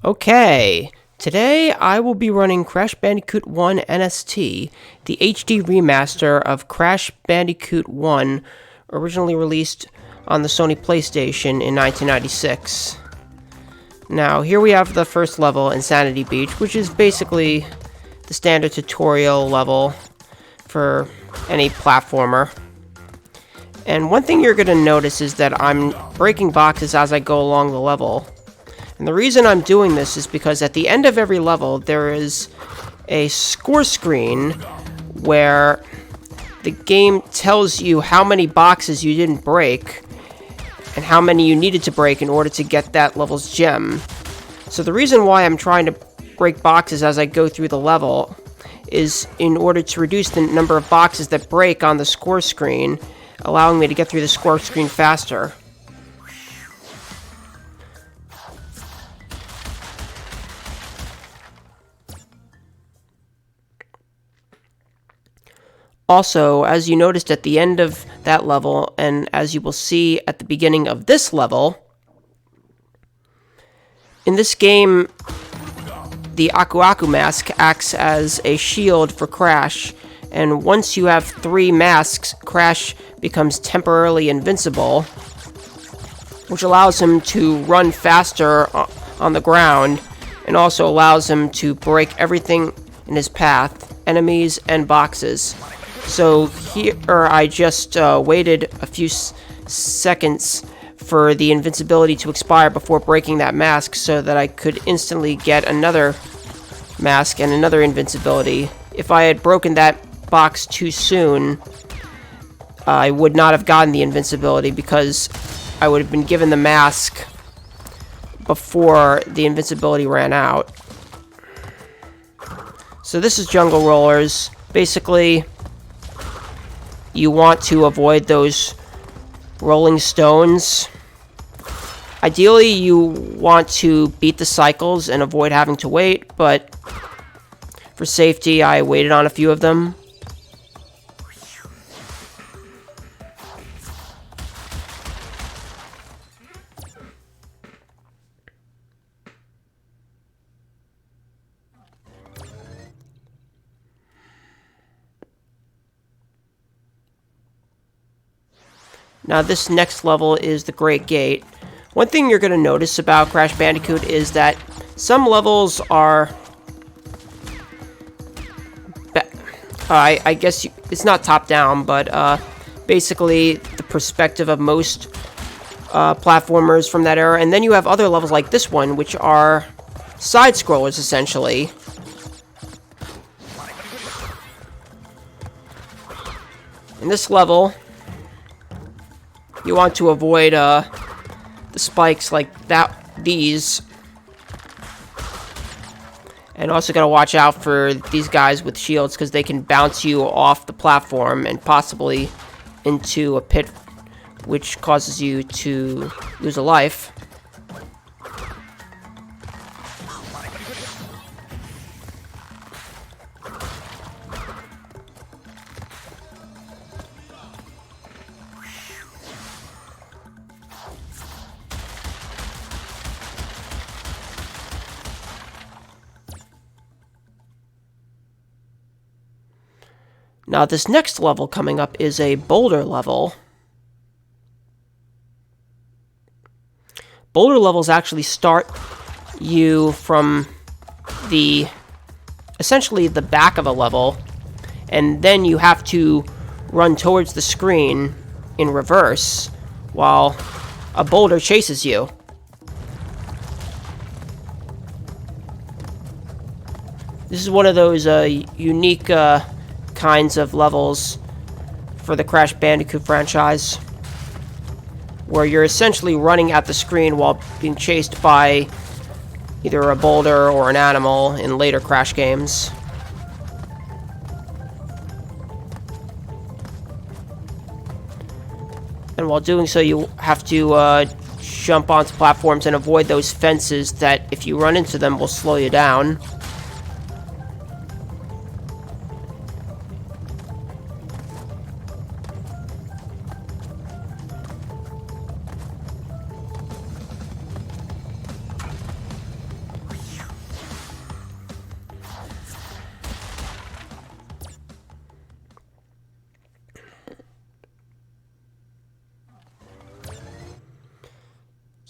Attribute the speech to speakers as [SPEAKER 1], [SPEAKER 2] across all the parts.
[SPEAKER 1] Okay, today I will be running Crash Bandicoot 1 NST, the HD remaster of Crash Bandicoot 1, originally released on the Sony PlayStation in 1996. Now, here we have the first level, Insanity Beach, which is basically the standard tutorial level for any platformer. And one thing you're going to notice is that I'm breaking boxes as I go along the level. And the reason I'm doing this is because at the end of every level, there is a score screen where the game tells you how many boxes you didn't break and how many you needed to break in order to get that level's gem. So the reason why I'm trying to break boxes as I go through the level is in order to reduce the number of boxes that break on the score screen, allowing me to get through the score screen faster. Also, as you noticed at the end of that level, and as you will see at the beginning of this level, in this game, the Aku Aku mask acts as a shield for Crash, and once you have 3 masks, Crash becomes temporarily invincible, which allows him to run faster on the ground, and also allows him to break everything in his path, enemies and boxes. So here I just waited a few seconds for the invincibility to expire before breaking that mask so that I could instantly get another mask and another invincibility. If I had broken that box too soon, I would not have gotten the invincibility because I would have been given the mask before the invincibility ran out. So this is Jungle Rollers. Basically, you want to avoid those rolling stones. Ideally, you want to beat the cycles and avoid having to wait, but for safety, I waited on a few of them. Now this next level is the Great Gate. One thing you're going to notice about Crash Bandicoot is that some levels are... I guess it's not top-down, but basically the perspective of most platformers from that era. And then you have other levels like this one, which are side-scrollers, essentially. In this level, you want to avoid the spikes like these. And also gotta watch out for these guys with shields because they can bounce you off the platform and possibly into a pit, which causes you to lose a life. Now, this next level coming up is a boulder level. Boulder levels actually start you from essentially the back of a level, and then you have to run towards the screen in reverse while a boulder chases you. This is one of those unique kinds of levels for the Crash Bandicoot franchise, where you're essentially running at the screen while being chased by either a boulder or an animal in later Crash games. And while doing so, you have to jump onto platforms and avoid those fences that, if you run into them, will slow you down.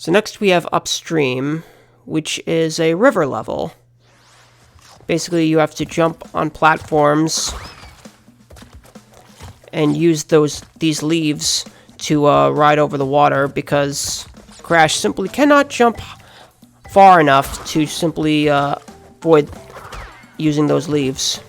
[SPEAKER 1] So next we have Upstream, which is a river level. Basically, you have to jump on platforms and use these leaves to ride over the water, because Crash simply cannot jump far enough to simply avoid using those leaves.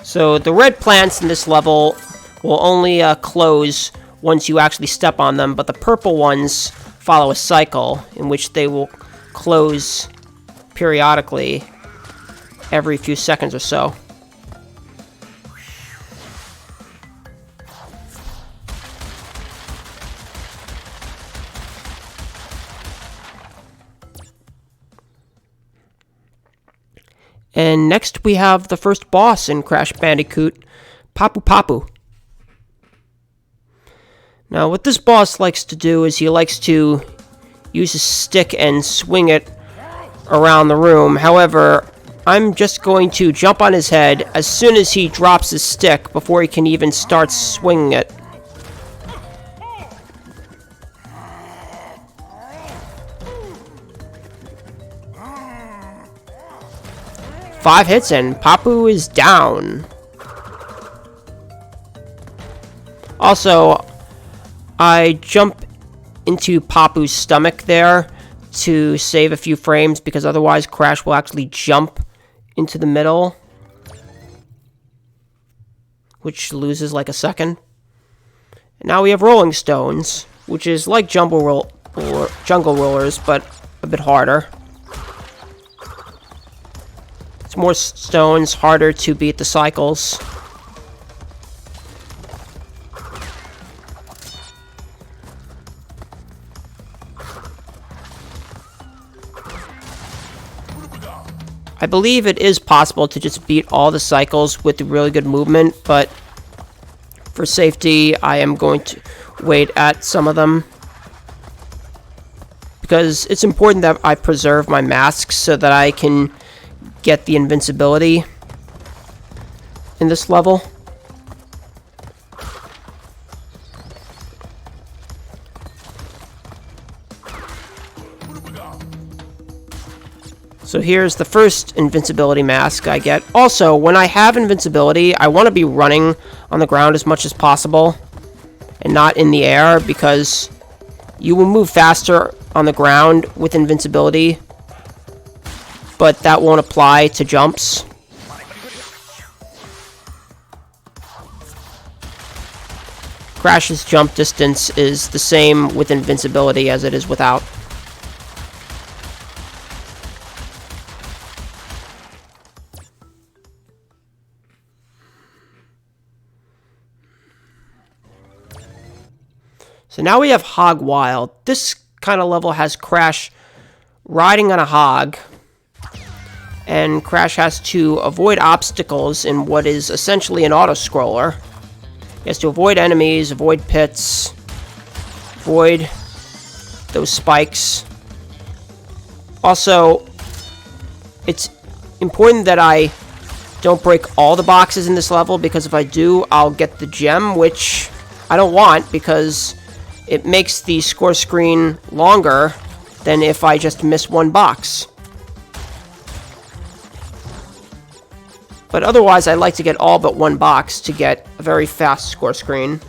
[SPEAKER 1] So the red plants in this level will only close once you actually step on them, but the purple ones follow a cycle in which they will close periodically every few seconds or so. And next we have the first boss in Crash Bandicoot, Papu Papu. Now what this boss likes to do is he likes to use his stick and swing it around the room. However, I'm just going to jump on his head as soon as he drops his stick before he can even start swinging it. Five hits and Papu is down. Also, I jump into Papu's stomach there to save a few frames, because otherwise Crash will actually jump into the middle, which loses like a second. And now we have Rolling Stones, which is like jungle rollers, but a bit harder. It's more stones, harder to beat the cycles. I believe it is possible to just beat all the cycles with really good movement, but for safety, I am going to wait at some of them, because it's important that I preserve my masks so that I can get the invincibility in this level. So here's the first invincibility mask I get. Also, when I have invincibility, I want to be running on the ground as much as possible and not in the air, because you will move faster on the ground with invincibility, but that won't apply to jumps. Crash's jump distance is the same with invincibility as it is without. So now we have Hog Wild. This kind of level has Crash riding on a hog, and Crash has to avoid obstacles in what is essentially an auto-scroller. He has to avoid enemies, avoid pits, avoid those spikes. Also, it's important that I don't break all the boxes in this level, because if I do, I'll get the gem, which I don't want, because it makes the score screen longer than if I just miss one box. But otherwise, I like to get all but one box to get a very fast score screen.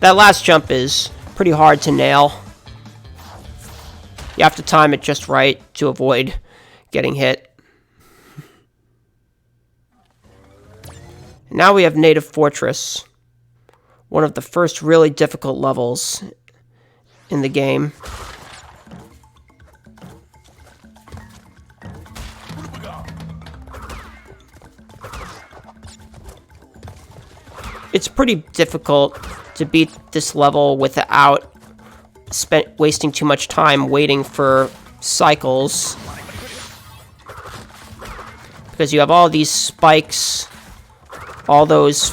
[SPEAKER 1] That last jump is pretty hard to nail. You have to time it just right to avoid getting hit. Now we have Native Fortress, one of the first really difficult levels in the game. It's pretty difficult to beat this level without wasting too much time waiting for cycles. Because you have all these spikes, all those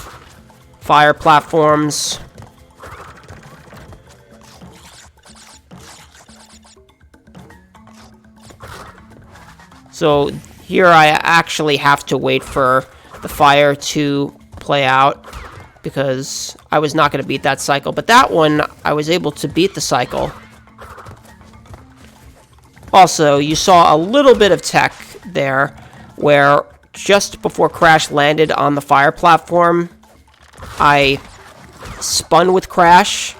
[SPEAKER 1] fire platforms. So here I actually have to wait for the fire to play out, because I was not going to beat that cycle. But that one, I was able to beat the cycle. Also, you saw a little bit of tech there, where just before Crash landed on the fire platform, I spun with Crash.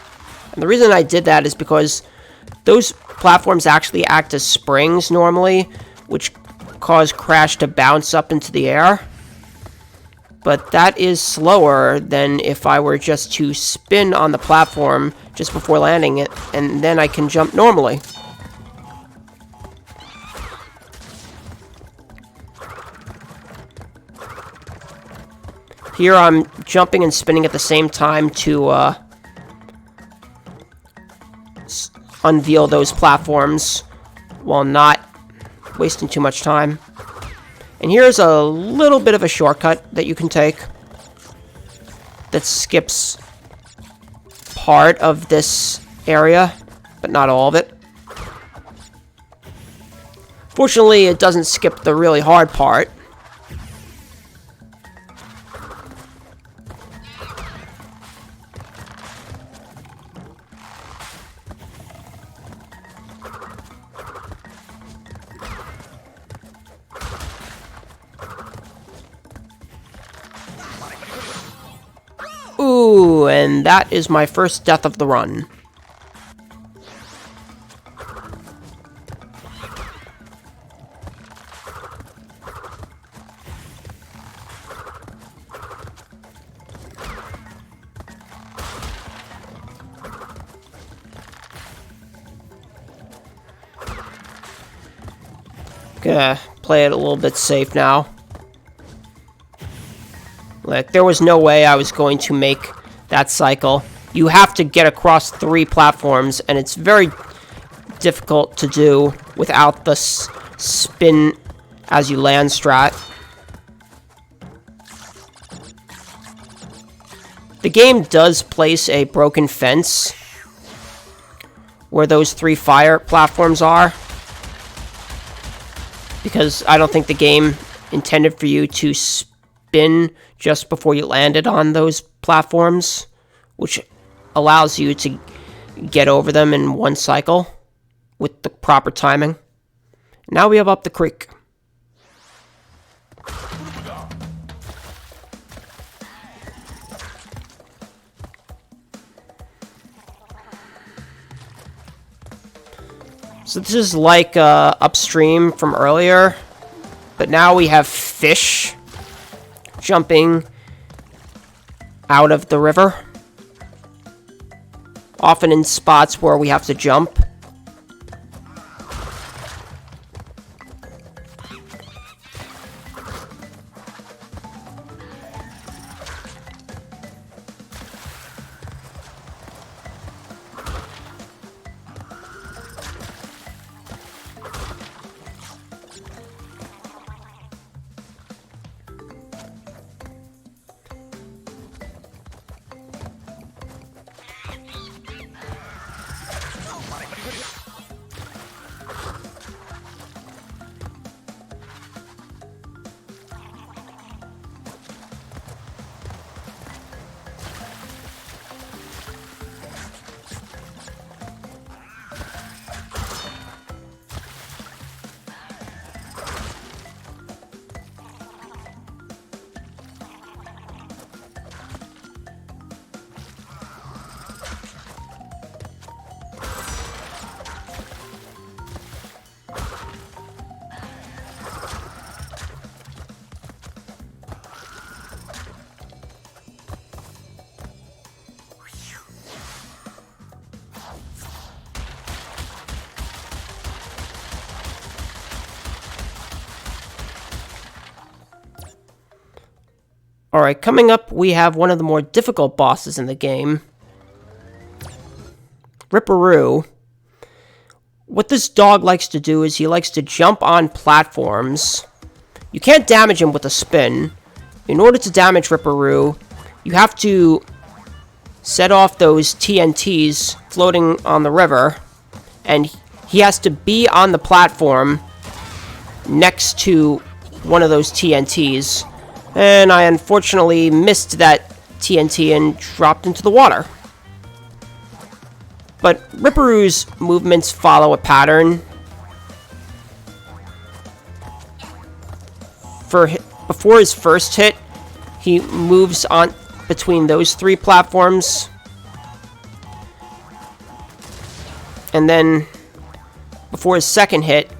[SPEAKER 1] And the reason I did that is because those platforms actually act as springs normally, which cause Crash to bounce up into the air. But that is slower than if I were just to spin on the platform just before landing it, and then I can jump normally. Here I'm jumping and spinning at the same time to unveil those platforms while not wasting too much time. And here's a little bit of a shortcut that you can take that skips part of this area, but not all of it. Fortunately, it doesn't skip the really hard part. Ooh, and that is my first death of the run. Gonna play it a little bit safe now. Like, there was no way I was going to make that cycle. You have to get across 3 platforms, and it's very difficult to do without the spin as you land strat. The game does place a broken fence where those 3 fire platforms are, because I don't think the game intended for you to spin just before you landed on those platforms, which allows you to get over them in one cycle with the proper timing. Now we have up the creek. So this is like upstream from earlier, but now we have fish jumping out of the river, often in spots where we have to jump. Alright, coming up, we have one of the more difficult bosses in the game. Ripperoo. What this dog likes to do is he likes to jump on platforms. You can't damage him with a spin. In order to damage Ripperoo, you have to set off those TNTs floating on the river, and he has to be on the platform next to one of those TNTs. And I unfortunately missed that TNT and dropped into the water. But Ripperoo's movements follow a pattern. Before his first hit, he moves on between those 3 platforms. And then, before his second hit,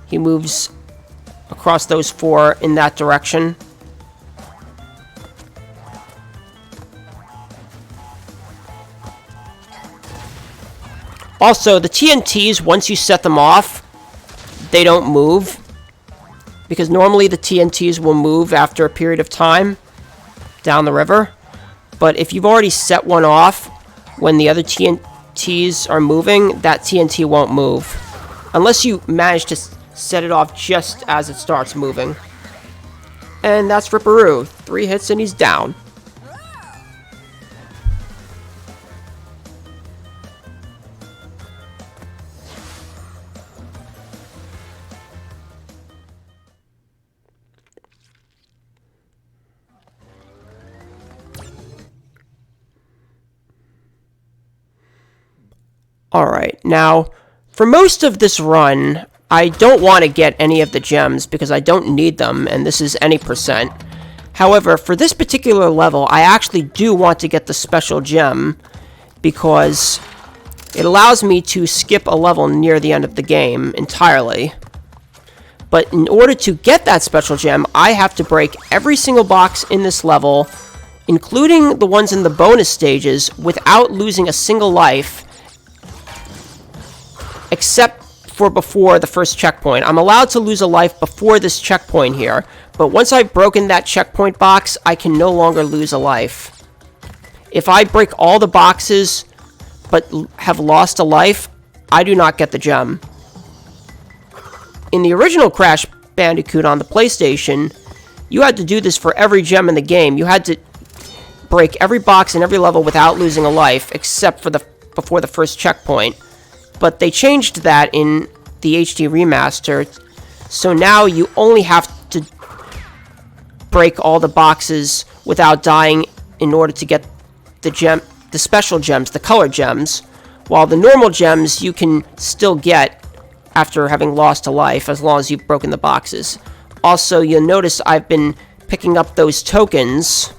[SPEAKER 1] he moves across those 4 in that direction. Also, the TNTs, once you set them off, they don't move. Because normally the TNTs will move after a period of time down the river. But if you've already set one off when the other TNTs are moving, that TNT won't move. Unless you manage to set it off just as it starts moving. And that's Ripperoo. 3 hits and he's down. Alright, now, for most of this run, I don't want to get any of the gems because I don't need them, and this is any percent. However, for this particular level, I actually do want to get the special gem because it allows me to skip a level near the end of the game entirely. But in order to get that special gem, I have to break every single box in this level, including the ones in the bonus stages, without losing a single life, except for before the first checkpoint. I'm allowed to lose a life before this checkpoint here, but once I've broken that checkpoint box, I can no longer lose a life. If I break all the boxes but have lost a life, I do not get the gem. In the original Crash Bandicoot on the PlayStation, you had to do this for every gem in the game. You had to break every box in every level without losing a life, except for before the first checkpoint. But they changed that in the HD remaster, so now you only have to break all the boxes without dying in order to get the special gems, the color gems, while the normal gems you can still get after having lost a life as long as you've broken the boxes. Also, you'll notice I've been picking up those tokens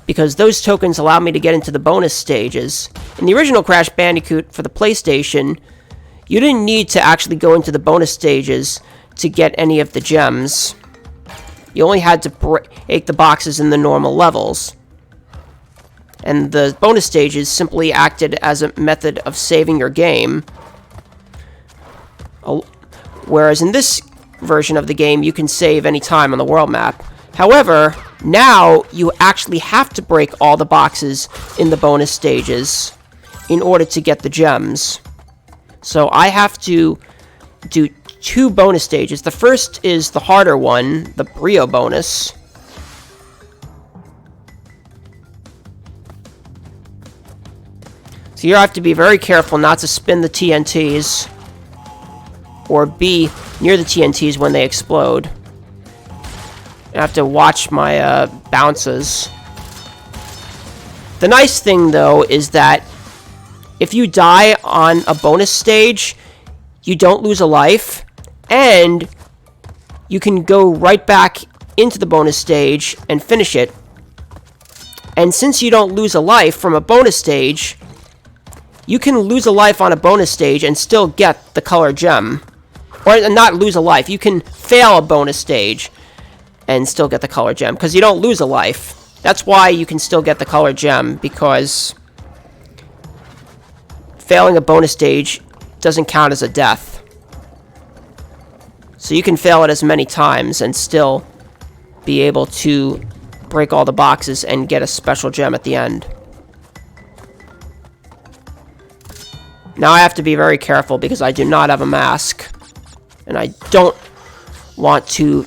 [SPEAKER 1] because those tokens allow me to get into the bonus stages. In the original Crash Bandicoot for the PlayStation, you didn't need to actually go into the bonus stages to get any of the gems. You only had to break the boxes in the normal levels. And the bonus stages simply acted as a method of saving your game. Whereas in this version of the game, you can save any time on the world map. However, now you actually have to break all the boxes in the bonus stages in order to get the gems. So I have to do 2 bonus stages. The first is the harder one, the Brio bonus. So here I have to be very careful not to spin the TNTs or be near the TNTs when they explode. I have to watch my bounces. The nice thing, though, is that if you die on a bonus stage, you don't lose a life, and you can go right back into the bonus stage and finish it. And since you don't lose a life from a bonus stage, you can lose a life on a bonus stage and still get the color gem. Or not lose a life, you can fail a bonus stage and still get the color gem, because you don't lose a life. That's why you can still get the color gem, because failing a bonus stage doesn't count as a death. So you can fail it as many times and still be able to break all the boxes and get a special gem at the end. Now I have to be very careful because I do not have a mask. And I don't want to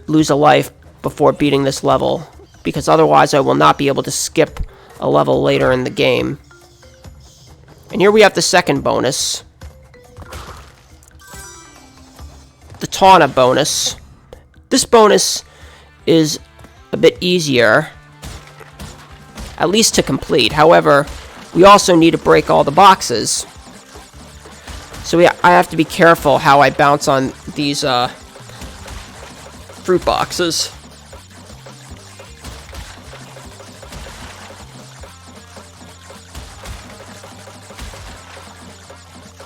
[SPEAKER 1] lose a life before beating this level, because otherwise I will not be able to skip a level later in the game. And here we have the second bonus. The Tawna bonus. This bonus is a bit easier, at least to complete. However, we also need to break all the boxes. So I have to be careful how I bounce on these fruit boxes.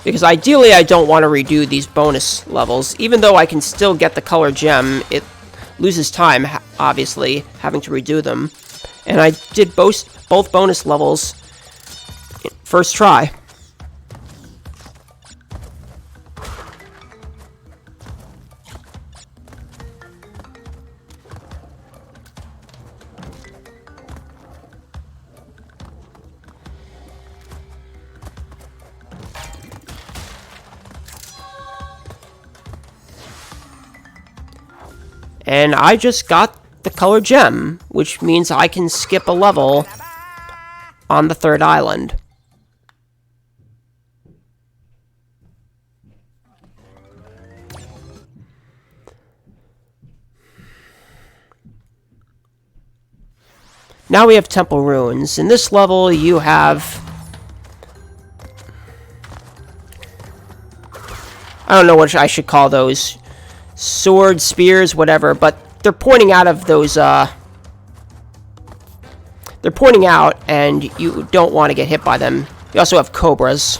[SPEAKER 1] Because ideally I don't want to redo these bonus levels. Even though I can still get the color gem, it loses time, obviously, having to redo them. And I did both bonus levels first try. And I just got the color gem, which means I can skip a level on the third island. Now we have Temple Ruins. In this level, you have... I don't know what I should call those. Swords, spears, whatever, but they're pointing out of those, they're pointing out, and you don't want to get hit by them. You also have cobras.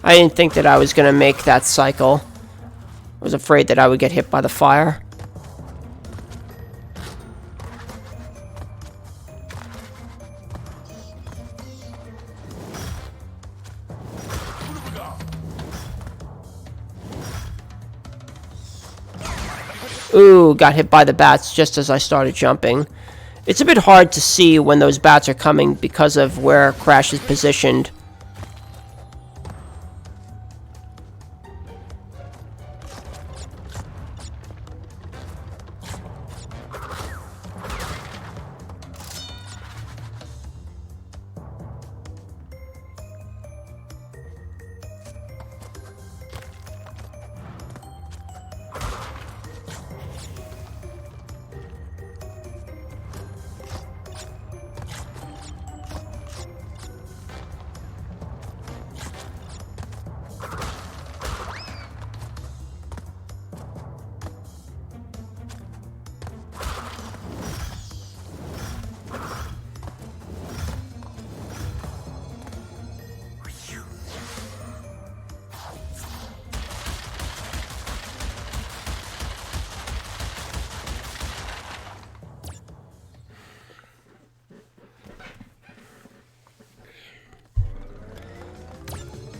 [SPEAKER 1] I didn't think that I was going to make that cycle. I was afraid that I would get hit by the fire. Ooh, got hit by the bats just as I started jumping. It's a bit hard to see when those bats are coming because of where Crash is positioned.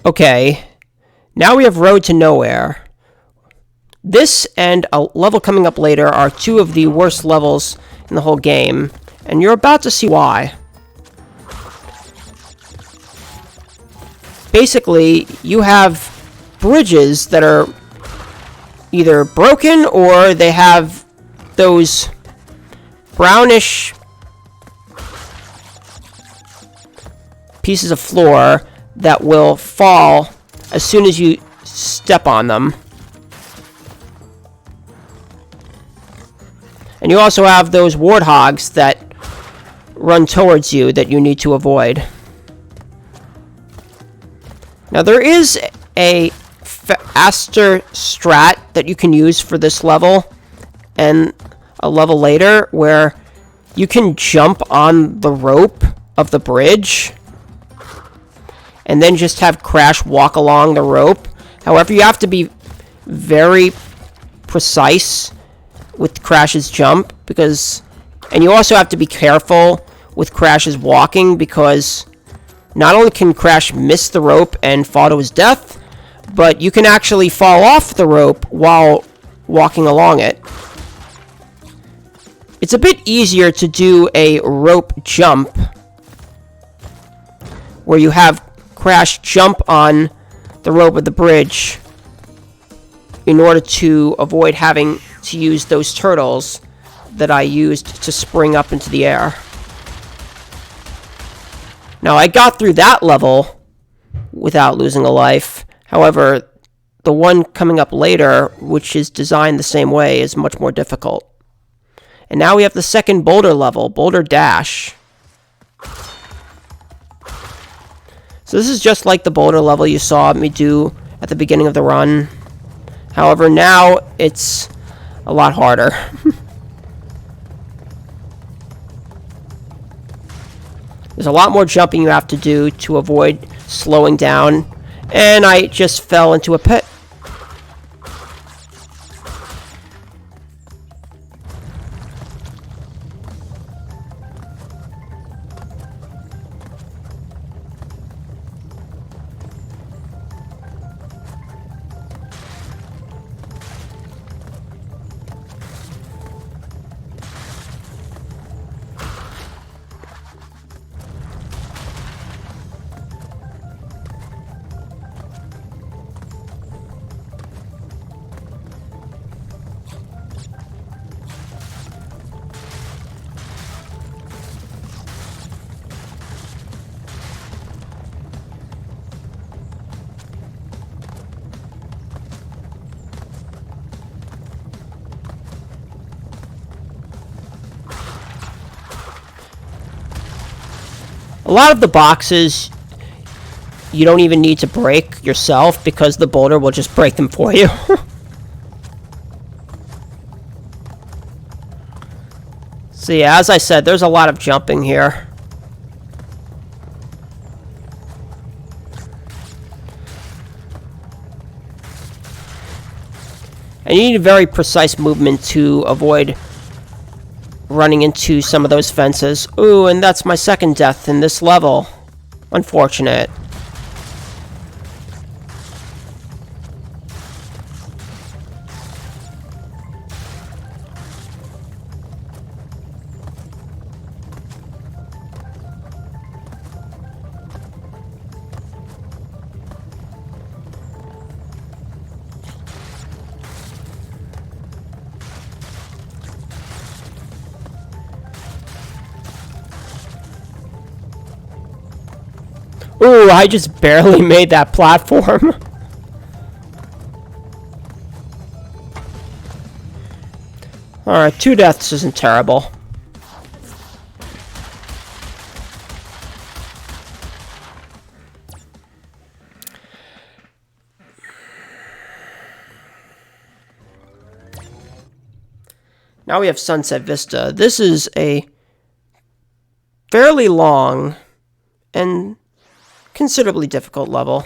[SPEAKER 1] Okay, now we have Road to Nowhere. This and a level coming up later are two of the worst levels in the whole game, and you're about to see why. Basically, you have bridges that are either broken or they have those brownish pieces of floor that will fall as soon as you step on them. And you also have those warthogs that run towards you that you need to avoid. Now there is a faster strat that you can use for this level and a level later where you can jump on the rope of the bridge and then just have Crash walk along the rope. However, you have to be very precise with Crash's jump, and you also have to be careful with Crash's walking, because not only can Crash miss the rope and fall to his death, but you can actually fall off the rope while walking along it. It's a bit easier to do a rope jump, where you have Crash jump on the rope of the bridge in order to avoid having to use those turtles that I used to spring up into the air. Now, I got through that level without losing a life. However, the one coming up later, which is designed the same way, is much more difficult. And now we have the second boulder level, Boulder Dash. So this is just like the boulder level you saw me do at the beginning of the run. However, now it's a lot harder. There's a lot more jumping you have to do to avoid slowing down. And I just fell into a pit. A lot of the boxes you don't even need to break yourself, because the boulder will just break them for you. So yeah, as I said, there's a lot of jumping here. And you need a very precise movement to avoid running into some of those fences. Ooh, and that's my second death in this level. Unfortunate. Ooh, I just barely made that platform. Alright, 2 deaths isn't terrible. Now we have Sunset Vista. This is a fairly long and considerably difficult level.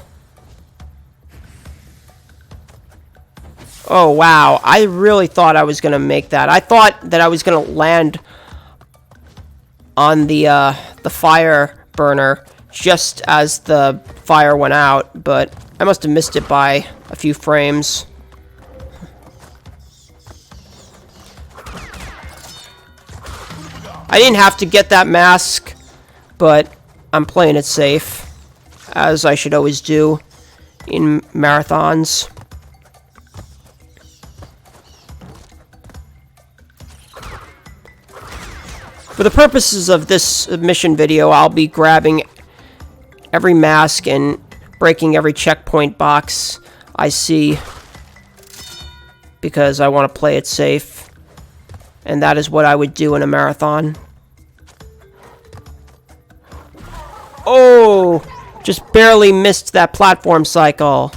[SPEAKER 1] Oh wow, I really thought I was gonna make that. I thought that I was gonna land on the fire burner just as the fire went out, but I must have missed it by a few frames. I didn't have to get that mask, but I'm playing it safe, as I should always do in marathons. For the purposes of this mission video, I'll be grabbing every mask and breaking every checkpoint box I see, because I want to play it safe, and that is what I would do in a marathon. Oh! Just barely missed that platform cycle.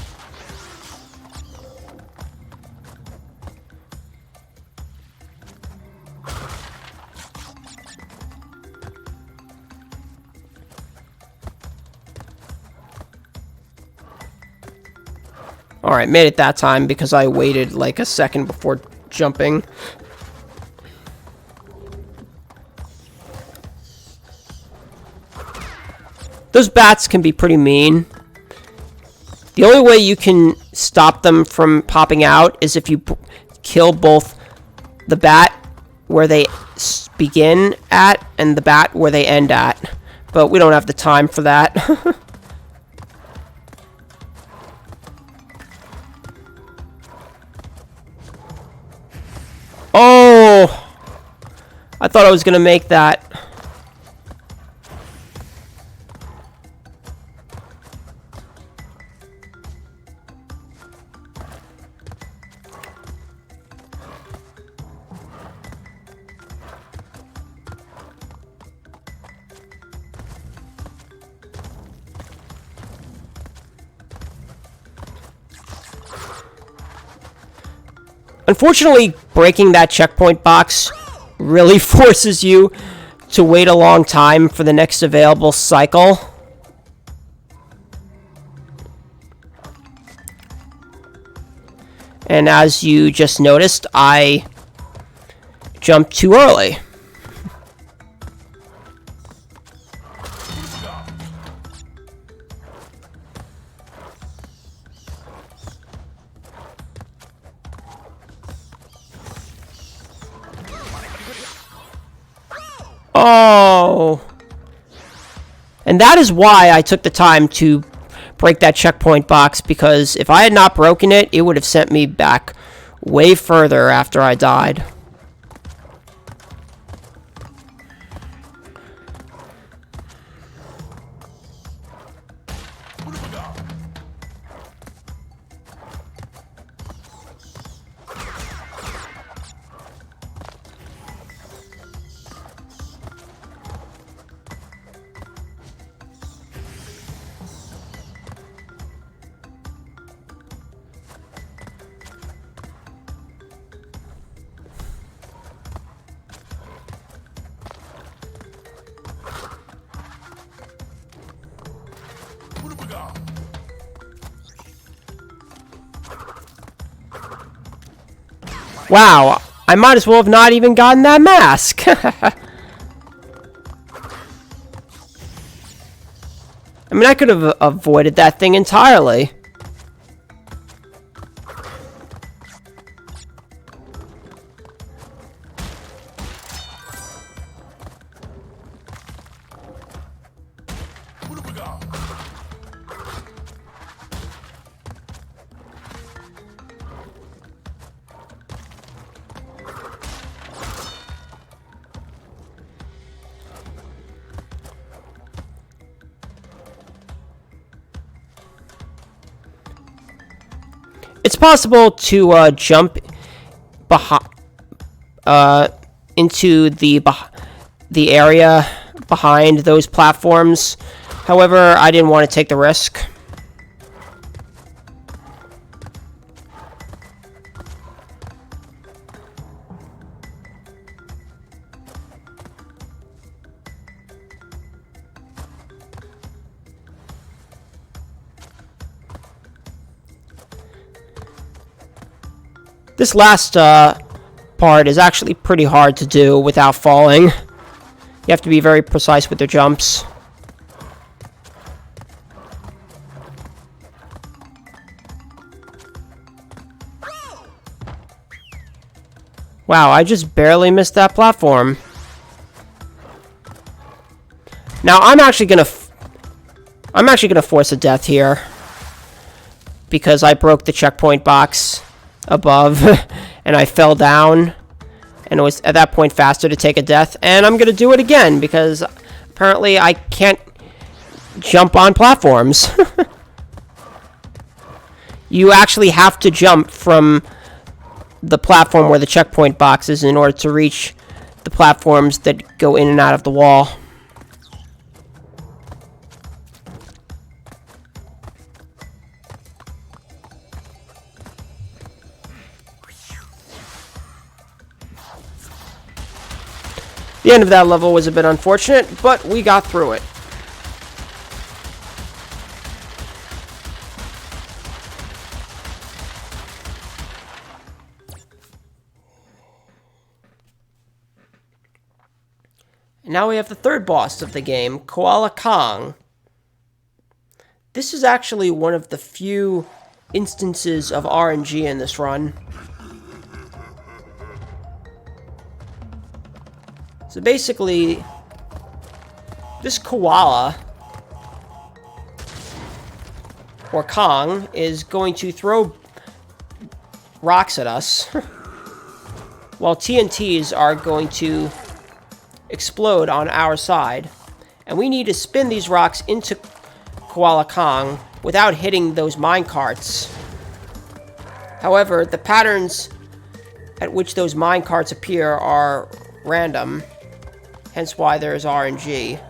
[SPEAKER 1] Alright, made it that time because I waited like a second before jumping. Those bats can be pretty mean. The only way you can stop them from popping out is if you kill both the bat where they begin at and the bat where they end at. But we don't have the time for that. Oh! I thought I was gonna make that. Unfortunately, breaking that checkpoint box really forces you to wait a long time for the next available cycle. And as you just noticed, I jumped too early. Oh. And that is why I took the time to break that checkpoint box, because if I had not broken it, it would have sent me back way further after I died. Wow, I might as well have not even gotten that mask. I mean, I could have avoided that thing entirely. It's possible to jump into the area behind those platforms. However, I didn't want to take the risk. This last part is actually pretty hard to do without falling. You have to be very precise with your jumps. Wow, I just barely missed that platform. Now I'm actually gonna force a death here because I broke the checkpoint box above and I fell down, and it was at that point faster to take a death, and I'm gonna do it again because apparently I can't jump on platforms. You actually have to jump from the platform where the checkpoint box is in order to reach the platforms that go in and out of the wall. The end of that level was a bit unfortunate, but we got through it. Now we have the third boss of the game, Koala Kong. This is actually one of the few instances of RNG in this run. So basically, this koala, or Kong, is going to throw rocks at us, while TNTs are going to explode on our side. And we need to spin these rocks into Koala Kong without hitting those mine carts. However, the patterns at which those mine carts appear are random, hence why there is RNG.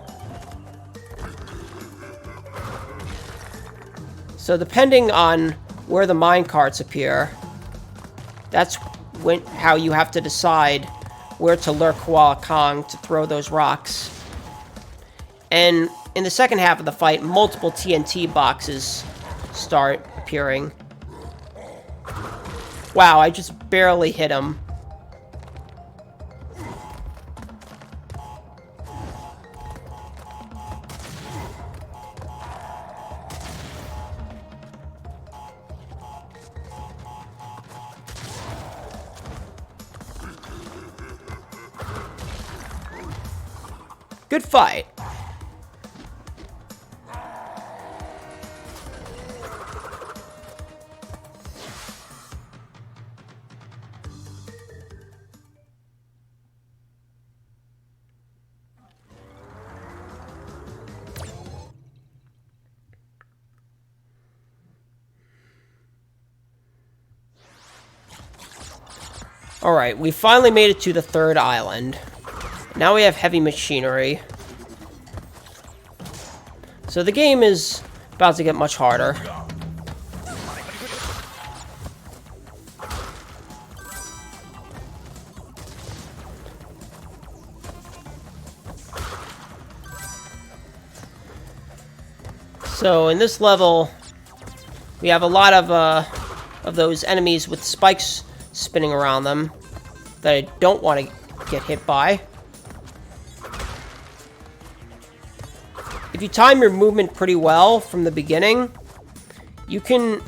[SPEAKER 1] So depending on where the mine carts appear, that's how you have to decide where to lure Koala Kong to throw those rocks. And in the second half of the fight, multiple TNT boxes start appearing. Wow, I just barely hit him. Good fight. Alright, we finally made it to the third island. Now we have heavy machinery. So the game is about to get much harder. So in this level, we have a lot of those enemies with spikes spinning around them that I don't want to get hit by. If you time your movement pretty well from the beginning, you can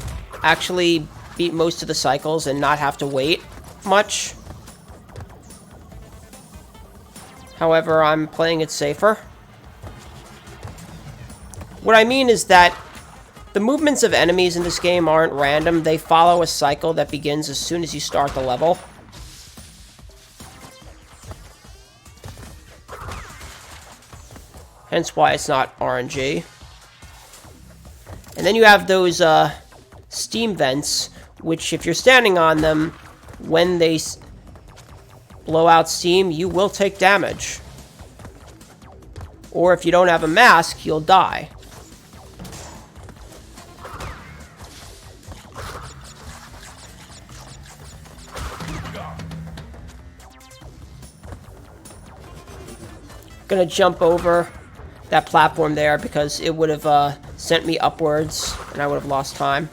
[SPEAKER 1] actually beat most of the cycles and not have to wait much. However, I'm playing it safer. What I mean is that the movements of enemies in this game aren't random. They follow a cycle that begins as soon as you start the level. Hence why it's not RNG. And then you have those steam vents, which if you're standing on them, when they blow out steam, you will take damage. Or if you don't have a mask, you'll die. Gonna jump over that platform there because it would have sent me upwards and I would have lost time.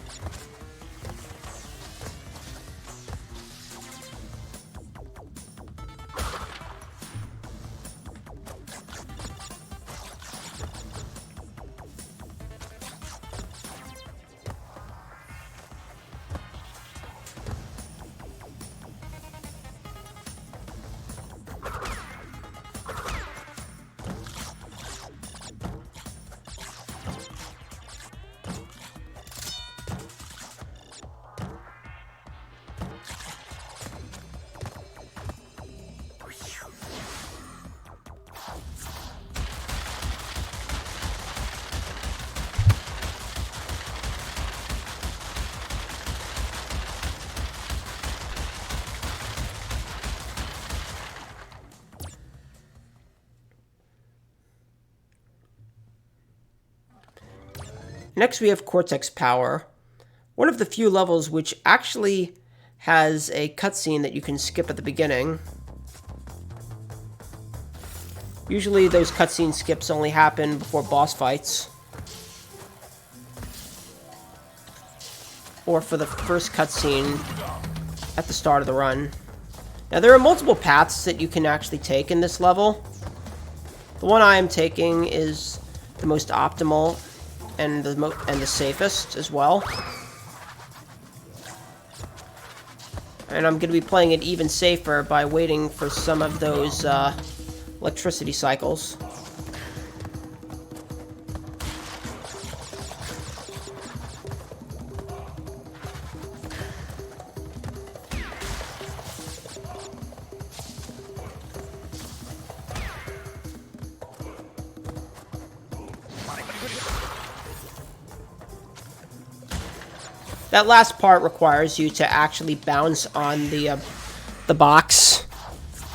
[SPEAKER 1] Next we have Cortex Power, one of the few levels which actually has a cutscene that you can skip at the beginning. Usually those cutscene skips only happen before boss fights, or for the first cutscene at the start of the run. Now there are multiple paths that you can actually take in this level. The one I am taking is the most optimal and the safest as well. And I'm going to be playing it even safer by waiting for some of those electricity cycles. That last part requires you to actually bounce on the box,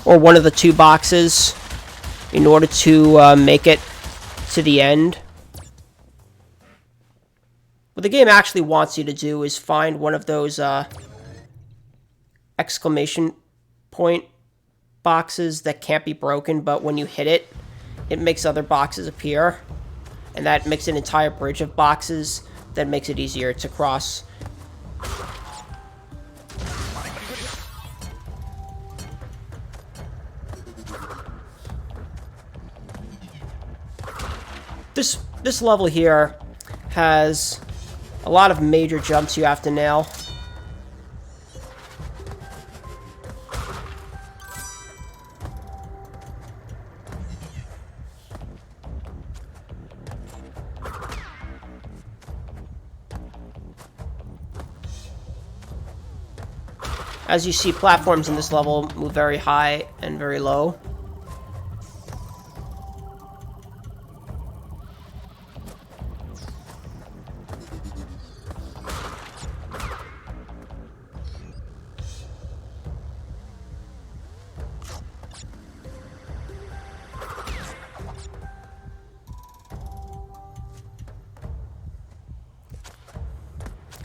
[SPEAKER 1] or one of the two boxes, in order to make it to the end. What the game actually wants you to do is find one of those exclamation point boxes that can't be broken, but when you hit it, it makes other boxes appear. And that makes an entire bridge of boxes that makes it easier to cross. This level here has a lot of major jumps you have to nail. As you see, platforms in this level move very high and very low.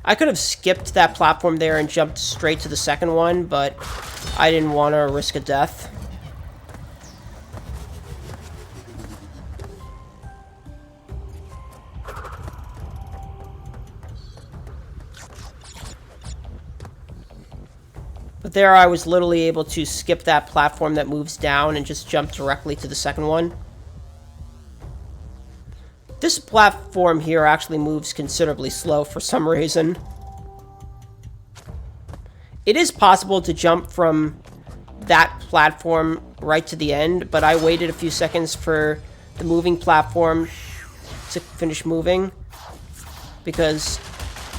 [SPEAKER 1] I could have skipped that platform there and jumped straight to the second one, but I didn't want to risk a death. But there I was literally able to skip that platform that moves down and just jump directly to the second one. This platform here actually moves considerably slow for some reason. It is possible to jump from that platform right to the end, but I waited a few seconds for the moving platform to finish moving, because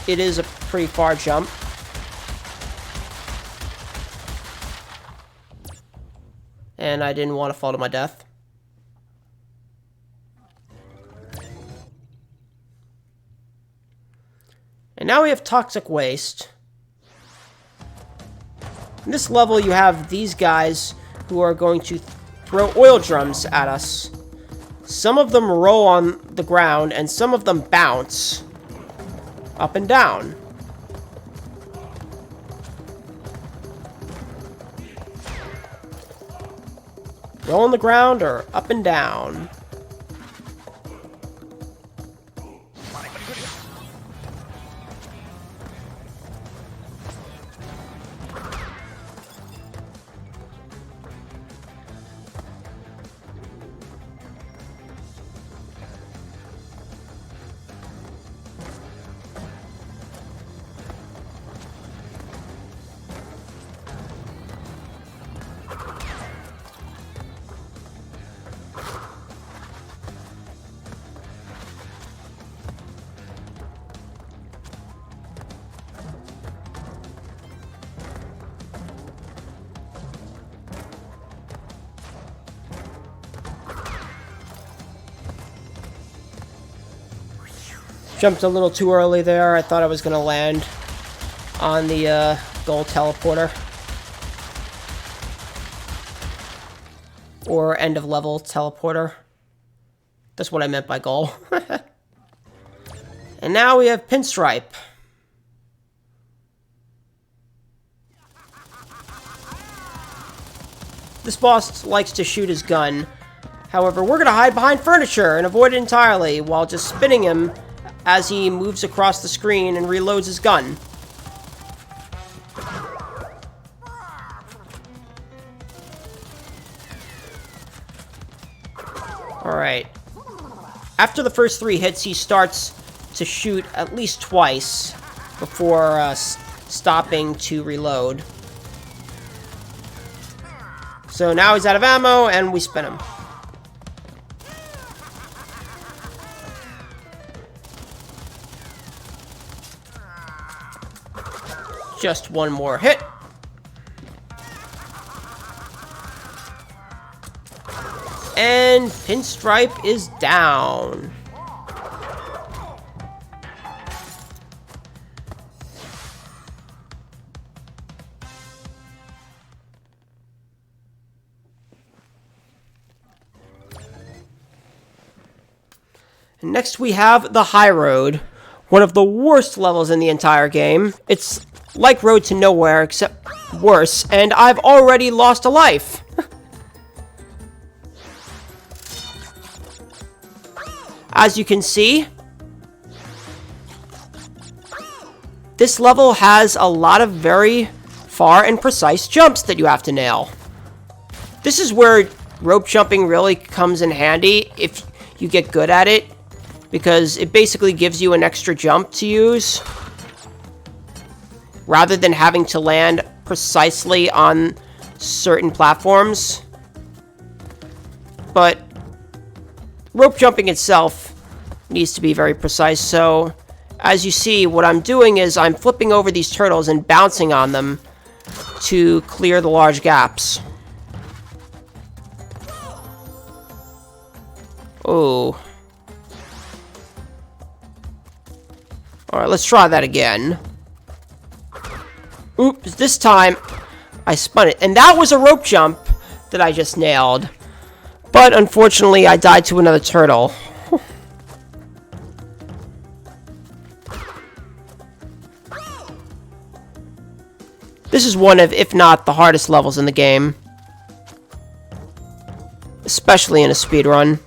[SPEAKER 1] it is a pretty far jump. And I didn't want to fall to my death. And now we have toxic waste. In this level, you have these guys who are going to throw oil drums at us. Some of them roll on the ground, and some of them bounce up and down. Roll on the ground or up and down. Jumped a little too early there. I thought I was going to land on the gold teleporter. Or end of level teleporter. That's what I meant by goal. And now we have Pinstripe. This boss likes to shoot his gun. However, we're going to hide behind furniture and avoid it entirely while just spinning him as he moves across the screen and reloads his gun. Alright. After the first 3 hits, he starts to shoot at least twice before stopping to reload. So now he's out of ammo, and we spin him. Just one more hit. And Pinstripe is down. And next we have the High Road, one of the worst levels in the entire game. It's like Road to Nowhere, except worse, and I've already lost a life. As you can see, this level has a lot of very far and precise jumps that you have to nail. This is where rope jumping really comes in handy if you get good at it, because it basically gives you an extra jump to use rather than having to land precisely on certain platforms. But rope jumping itself needs to be very precise, so as you see, what I'm doing is I'm flipping over these turtles and bouncing on them to clear the large gaps. Oh. Alright, let's try that again. Oops, this time I spun it. And that was a rope jump that I just nailed. But unfortunately, I died to another turtle. This is one of, if not the hardest levels in the game. Especially in a speedrun.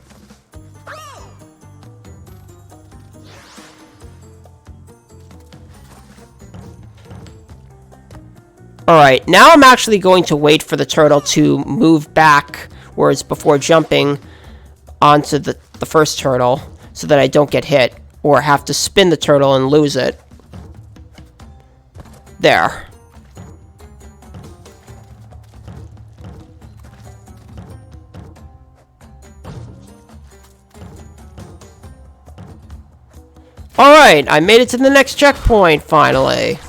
[SPEAKER 1] Alright, now I'm actually going to wait for the turtle to move backwards before jumping onto the first turtle, so that I don't get hit, or have to spin the turtle and lose it. There. Alright, I made it to the next checkpoint, finally.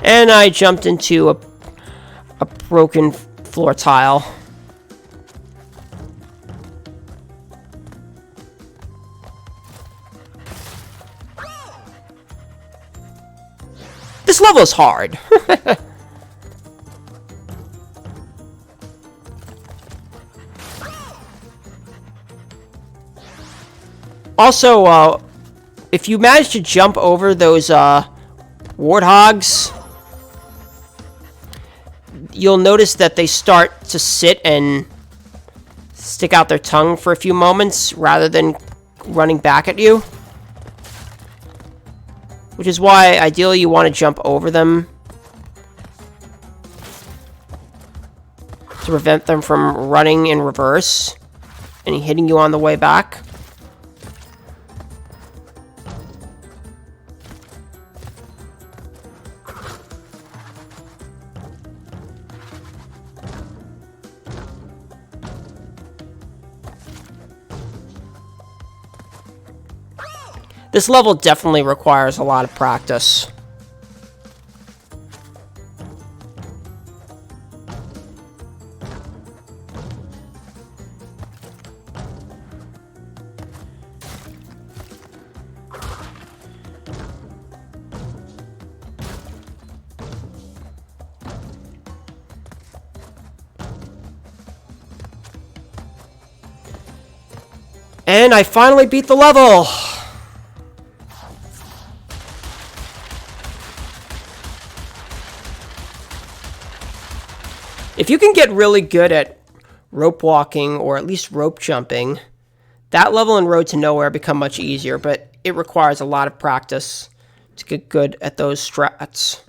[SPEAKER 1] And I jumped into a broken floor tile. This level is hard. Also, if you manage to jump over those warthogs, you'll notice that they start to sit and stick out their tongue for a few moments rather than running back at you. Which is why, ideally, you want to jump over them to prevent them from running in reverse and hitting you on the way back. This level definitely requires a lot of practice. And I finally beat the level! If you can get really good at rope walking, or at least rope jumping, that level in Road to Nowhere become much easier, but it requires a lot of practice to get good at those strats.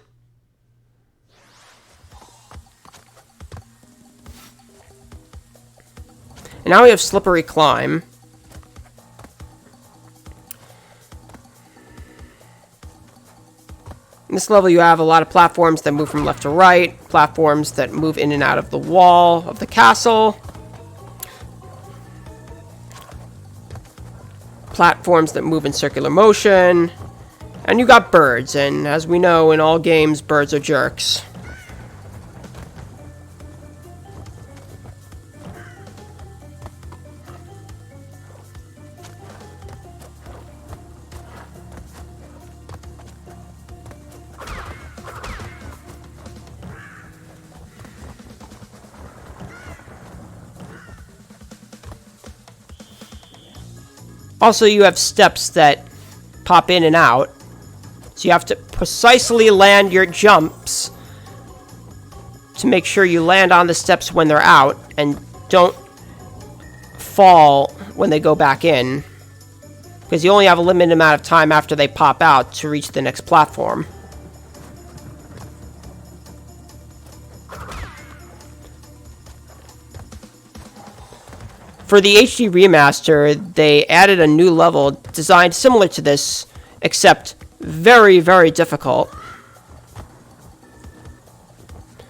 [SPEAKER 1] And now we have slippery climb. In this level, you have a lot of platforms that move from left to right, platforms that move in and out of the wall of the castle, platforms that move in circular motion, and you got birds, and as we know in all games, birds are jerks. Also, you have steps that pop in and out, so you have to precisely land your jumps to make sure you land on the steps when they're out and don't fall when they go back in, because you only have a limited amount of time after they pop out to reach the next platform. For the HD remaster, they added a new level designed similar to this, except very, very difficult.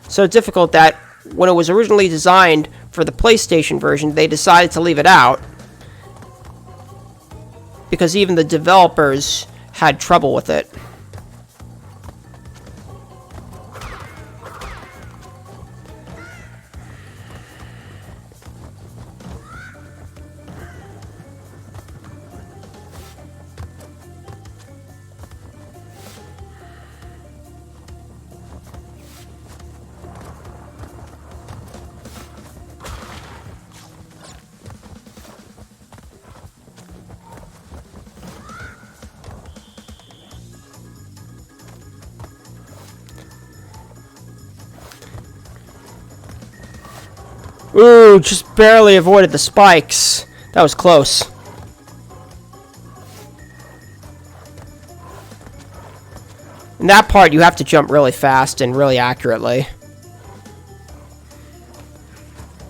[SPEAKER 1] So difficult that when it was originally designed for the PlayStation version, they decided to leave it out, because even the developers had trouble with it. Ooh, just barely avoided the spikes. That was close. In that part, you have to jump really fast and really accurately,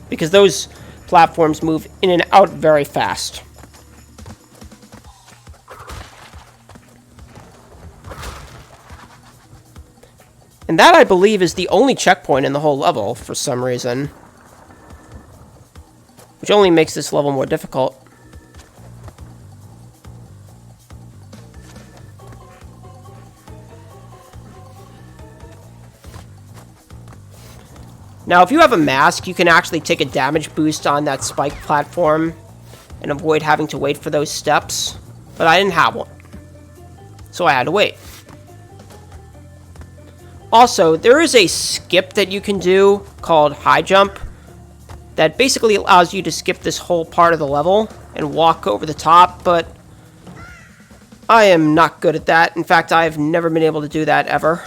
[SPEAKER 1] because those platforms move in and out very fast. And that, I believe, is the only checkpoint in the whole level, for some reason, which only makes this level more difficult. Now, if you have a mask, you can actually take a damage boost on that spike platform and avoid having to wait for those steps, but I didn't have one, so I had to wait. Also, there is a skip that you can do called high jump that basically allows you to skip this whole part of the level and walk over the top, but I am not good at that. In fact, I've never been able to do that ever.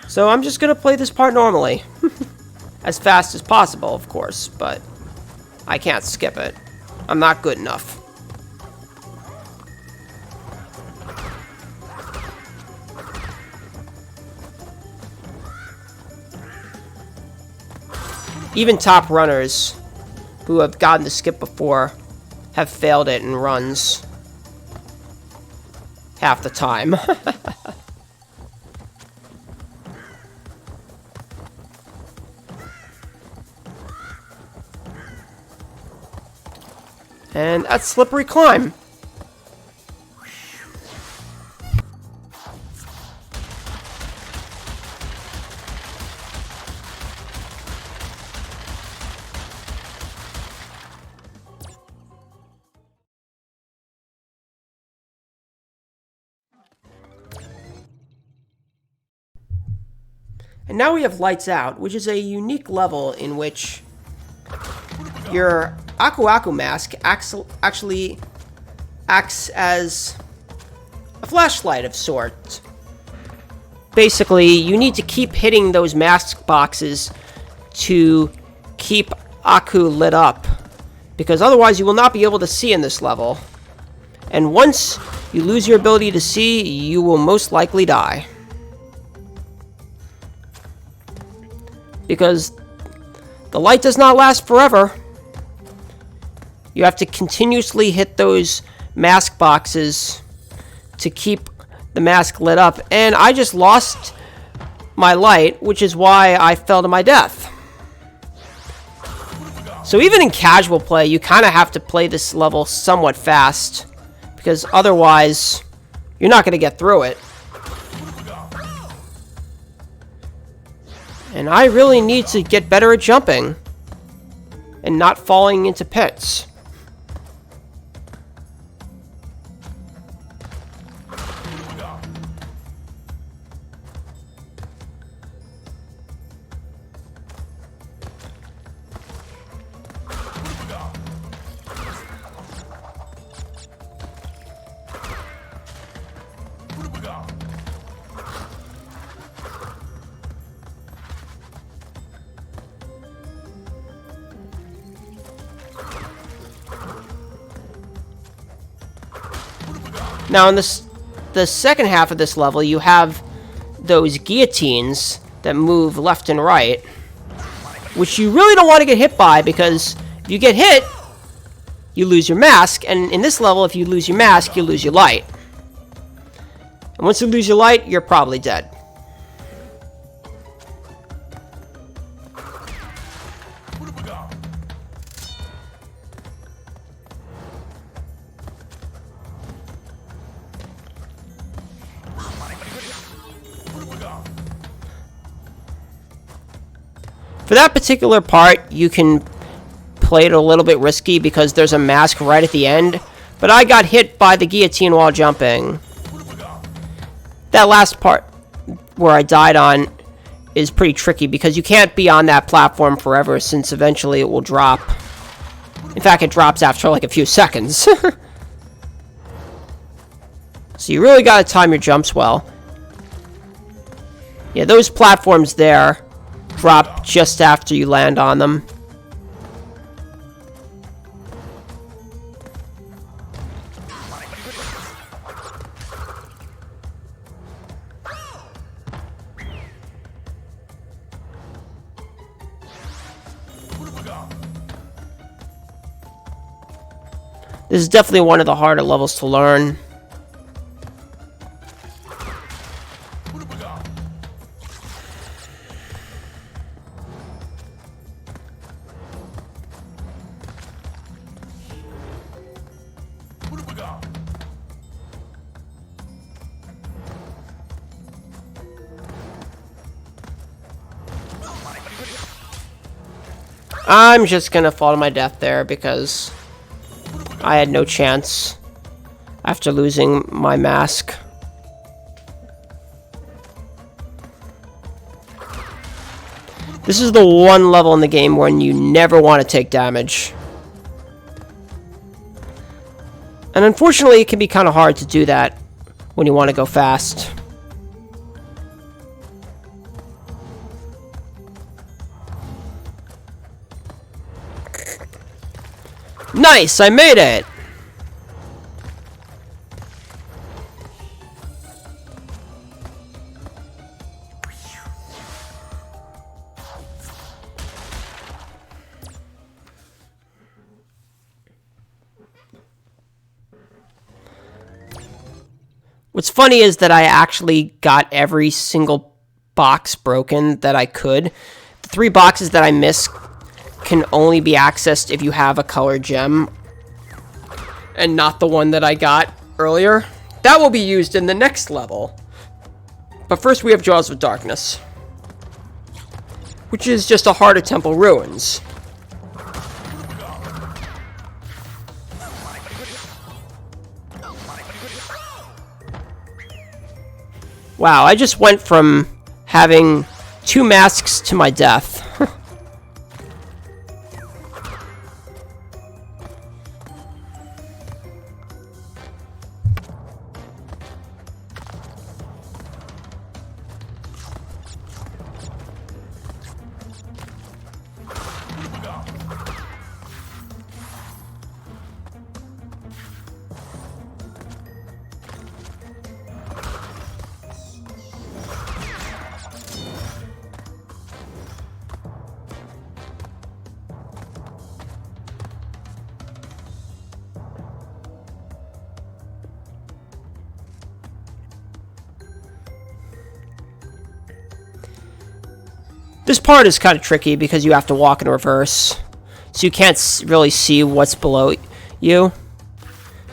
[SPEAKER 1] So I'm just going to play this part normally. As fast as possible, of course, but I can't skip it. I'm not good enough. Even top runners who have gotten to skip before have failed it in runs half the time. And that's slippery climb. And now we have Lights Out, which is a unique level in which your Aku Aku mask actually acts as a flashlight of sorts. Basically, you need to keep hitting those mask boxes to keep Aku lit up, because otherwise you will not be able to see in this level. And once you lose your ability to see, you will most likely die. Because the light does not last forever. You have to continuously hit those mask boxes to keep the mask lit up. And I just lost my light, which is why I fell to my death. So even in casual play, you kind of have to play this level somewhat fast, because otherwise, you're not going to get through it. And I really need to get better at jumping and not falling into pits. Now, in the second half of this level, you have those guillotines that move left and right, which you really don't want to get hit by, because if you get hit, you lose your mask, and in this level, if you lose your mask, you lose your light. And once you lose your light, you're probably dead. For that particular part, you can play it a little bit risky because there's a mask right at the end, but I got hit by the guillotine while jumping. That last part where I died on is pretty tricky because you can't be on that platform forever, since eventually it will drop. In fact, it drops after like a few seconds. So you really gotta time your jumps well. Yeah, those platforms there drop just after you land on them. This is definitely one of the harder levels to learn. I'm just gonna fall to my death there because I had no chance after losing my mask. This is the one level in the game when you never want to take damage. And unfortunately, it can be kind of hard to do that when you want to go fast. Nice, I made it! What's funny is that I actually got every single box broken that I could. The 3 boxes that I missed can only be accessed if you have a colored gem, and not the one that I got earlier. That will be used in the next level. But first we have Jaws of Darkness, which is just a Heart of Temple Ruins. Wow, I just went from having 2 masks to my death. This part is kind of tricky because you have to walk in reverse. So you can't really see what's below you.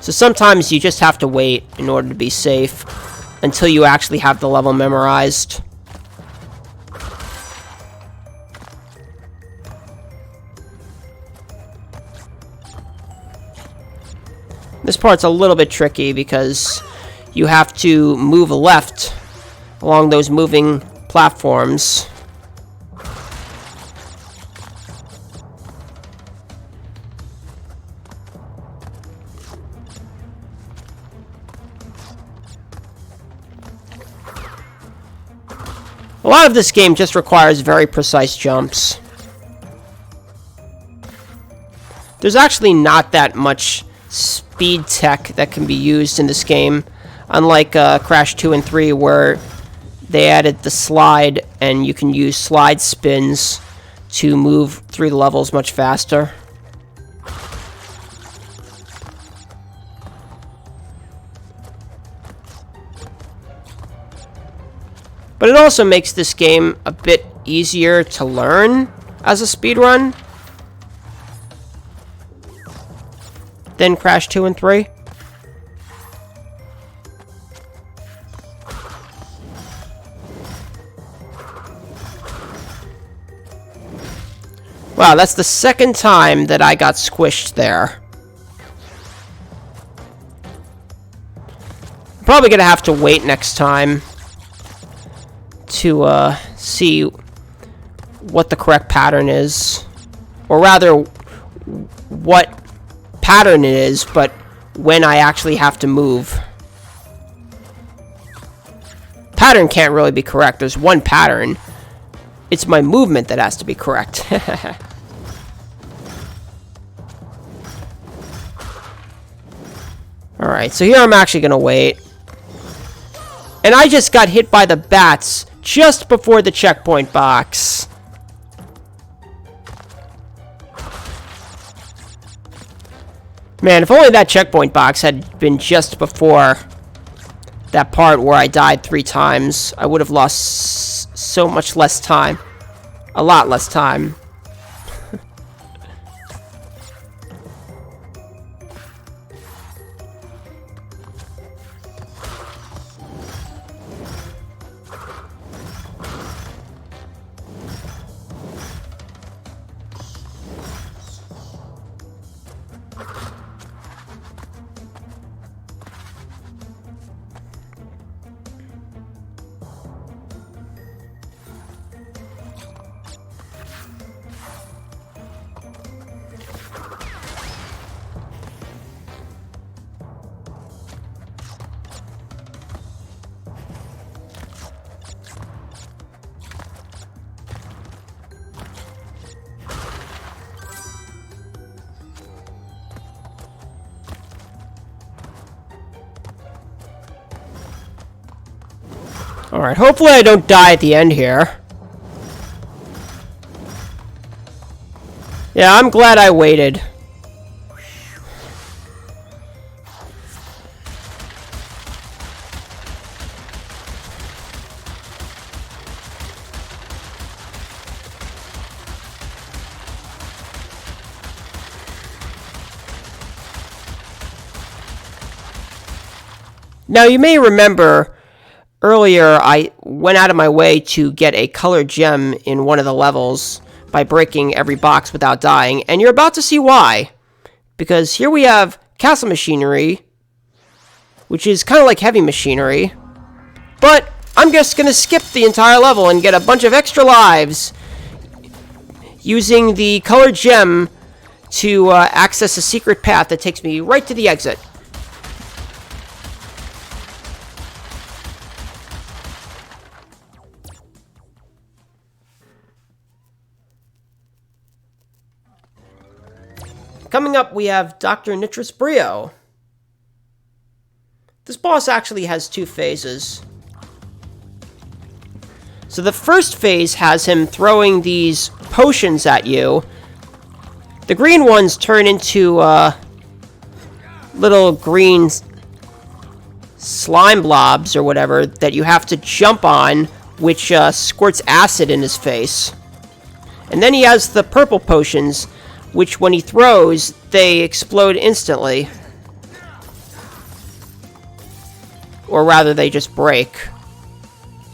[SPEAKER 1] So sometimes you just have to wait in order to be safe until you actually have the level memorized. This part's a little bit tricky because you have to move left along those moving platforms. A lot of this game just requires very precise jumps. There's actually not that much speed tech that can be used in this game, unlike Crash 2 and 3, where they added the slide and you can use slide spins to move through the levels much faster. But it also makes this game a bit easier to learn as a speedrun than Crash 2 and 3. Wow, that's the second time that I got squished there. I'm probably gonna have to wait next time to see what the correct pattern is, or rather what pattern it is, but when I actually have to move. Pattern can't really be correct. There's one pattern. It's my movement that has to be correct. Alright, so here I'm actually gonna wait. And I just got hit by the bats just before the checkpoint box. Man, if only that checkpoint box had been just before that part where I died 3 times, I would have lost so much less time. A lot less time. Alright, hopefully I don't die at the end here. Yeah, I'm glad I waited. Now, you may remember earlier I went out of my way to get a colored gem in one of the levels by breaking every box without dying, and you're about to see why. Because here we have castle machinery, which is kind of like heavy machinery, but I'm just going to skip the entire level and get a bunch of extra lives using the colored gem to access a secret path that takes me right to the exit. Coming up, we have Dr. Nitrous Brio. This boss actually has 2 phases. So the first phase has him throwing these potions at you. The green ones turn into little green slime blobs or whatever that you have to jump on, which squirts acid in his face. And then he has the purple potions, which when he throws, they explode instantly. Or rather, they just break.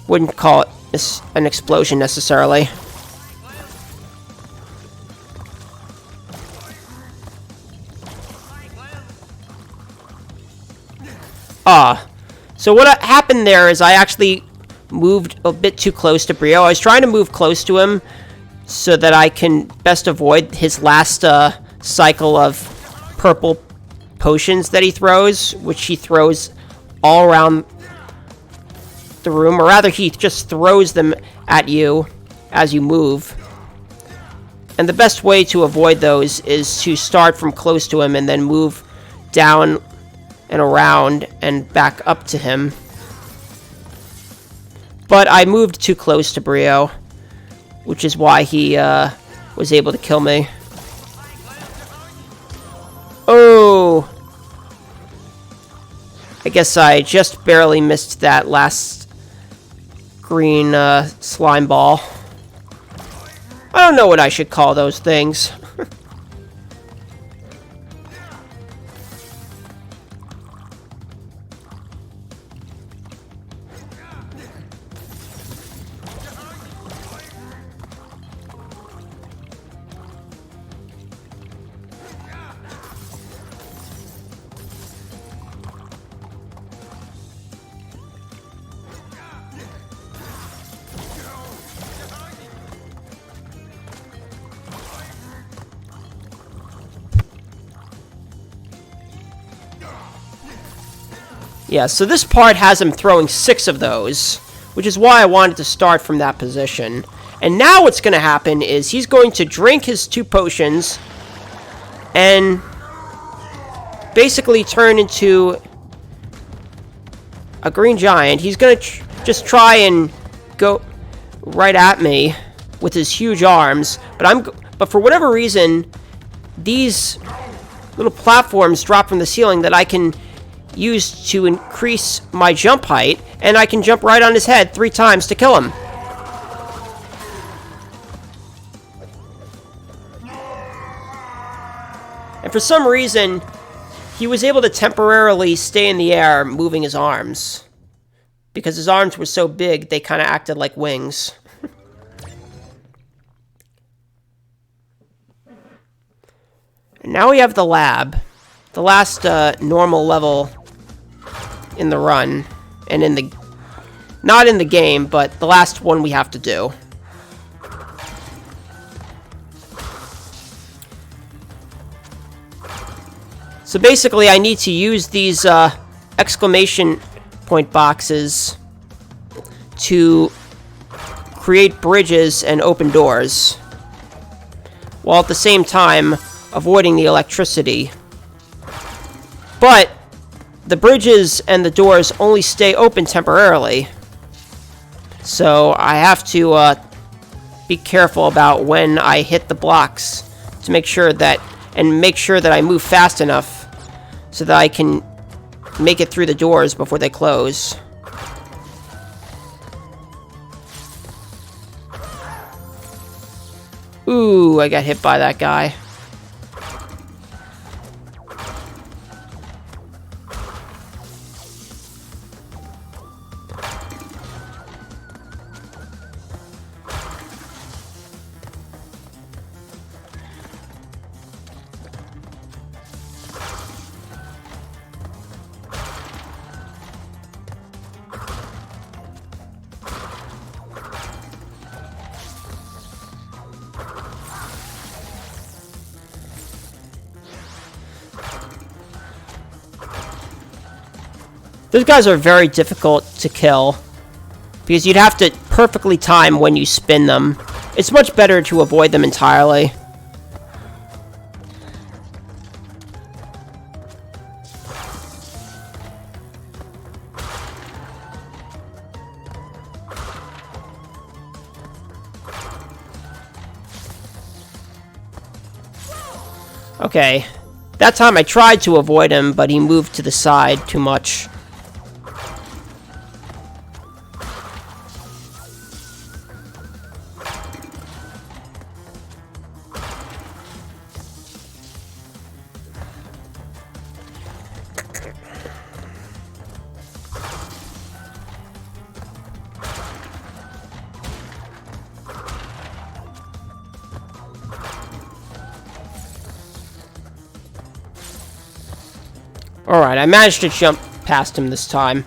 [SPEAKER 1] Wouldn't call it an explosion necessarily. So what happened there is I actually moved a bit too close to Brio. I was trying to move close to him so that I can best avoid his last cycle of purple potions that he throws, which he throws all around the room, or rather he just throws them at you as you move. And the best way to avoid those is to start from close to him and then move down and around and back up to him. But I moved too close to Brio, which is why he was able to kill me. Oh! I guess I just barely missed that last green slime ball. I don't know what I should call those things. Yeah, so this part has him throwing 6 of those, which is why I wanted to start from that position. And now what's going to happen is he's going to drink his 2 potions and basically turn into a green giant. He's going to just try and go right at me with his huge arms, but for whatever reason, these little platforms drop from the ceiling that I can use to increase my jump height, and I can jump right on his head 3 times to kill him. And for some reason, he was able to temporarily stay in the air moving his arms. Because his arms were so big, they kind of acted like wings. And now we have the lab. The last normal level in the run, and not in the game, but the last one we have to do. So basically I need to use these exclamation point boxes to create bridges and open doors, while at the same time avoiding the electricity. But the bridges and the doors only stay open temporarily. So I have to be careful about when I hit the blocks to make sure that I move fast enough so that I can make it through the doors before they close. Ooh, I got hit by that guy. Those guys are very difficult to kill, because you'd have to perfectly time when you spin them. It's much better to avoid them entirely. Okay, that time I tried to avoid him, but he moved to the side too much. Alright, I managed to jump past him this time.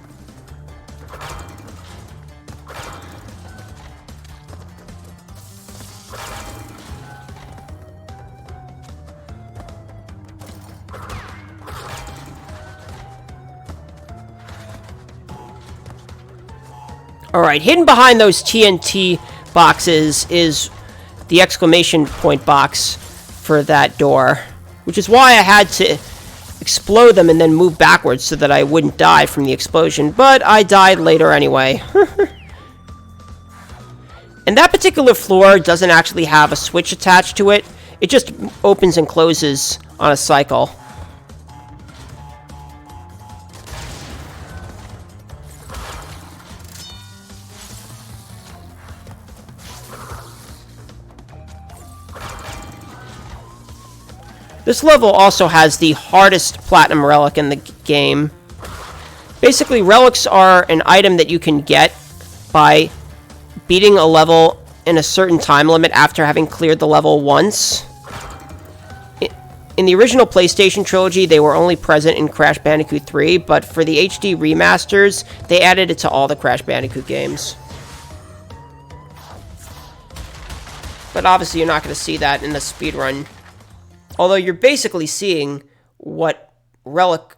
[SPEAKER 1] Alright, hidden behind those TNT boxes is the exclamation point box for that door, which is why I had to explode them and then move backwards so that I wouldn't die from the explosion, but I died later anyway. And that particular floor doesn't actually have a switch attached to it. It just opens and closes on a cycle. This level also has the hardest platinum relic in the game. Basically, relics are an item that you can get by beating a level in a certain time limit after having cleared the level once. In the original PlayStation trilogy, they were only present in Crash Bandicoot 3, but for the HD remasters, they added it to all the Crash Bandicoot games. But obviously, you're not going to see that in the speedrun. Although you're basically seeing what relic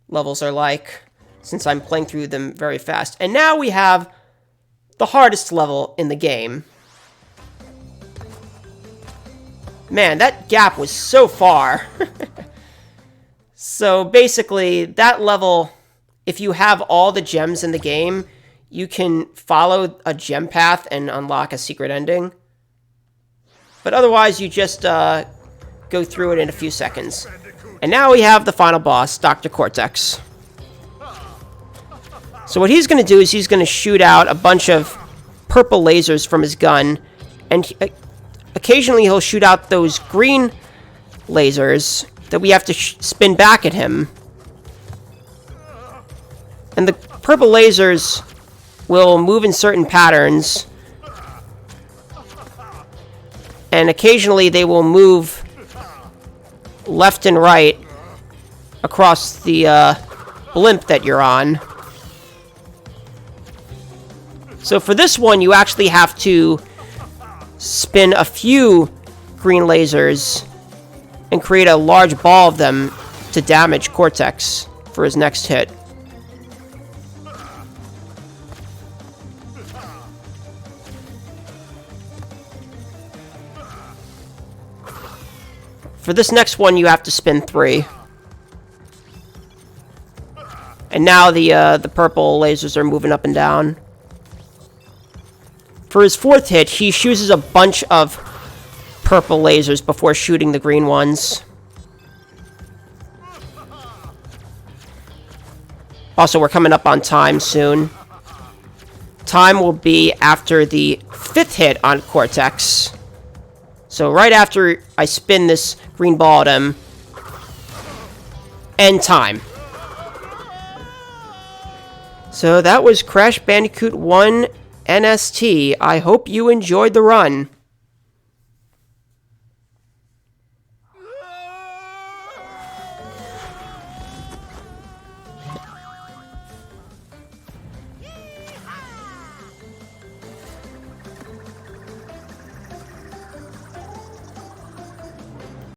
[SPEAKER 1] levels are like, since I'm playing through them very fast. And now we have the hardest level in the game. Man, that gap was so far. So basically, that level, if you have all the gems in the game, you can follow a gem path and unlock a secret ending. But otherwise, you just go through it in a few seconds. And now we have the final boss, Dr. Cortex. So what he's going to do is he's going to shoot out a bunch of purple lasers from his gun, and occasionally he'll shoot out those green lasers that we have to spin back at him. And the purple lasers will move in certain patterns, and occasionally they will move left and right across the blimp that you're on. So for this one, you actually have to spin a few green lasers and create a large ball of them to damage Cortex for his next hit. For this next one, you have to spin 3. And now the purple lasers are moving up and down. For his 4th hit, he chooses a bunch of purple lasers before shooting the green ones. Also, we're coming up on time soon. Time will be after the 5th hit on Cortex. So right after I spin this green ball at him, end time. So that was Crash Bandicoot 1 NST. I hope you enjoyed the run.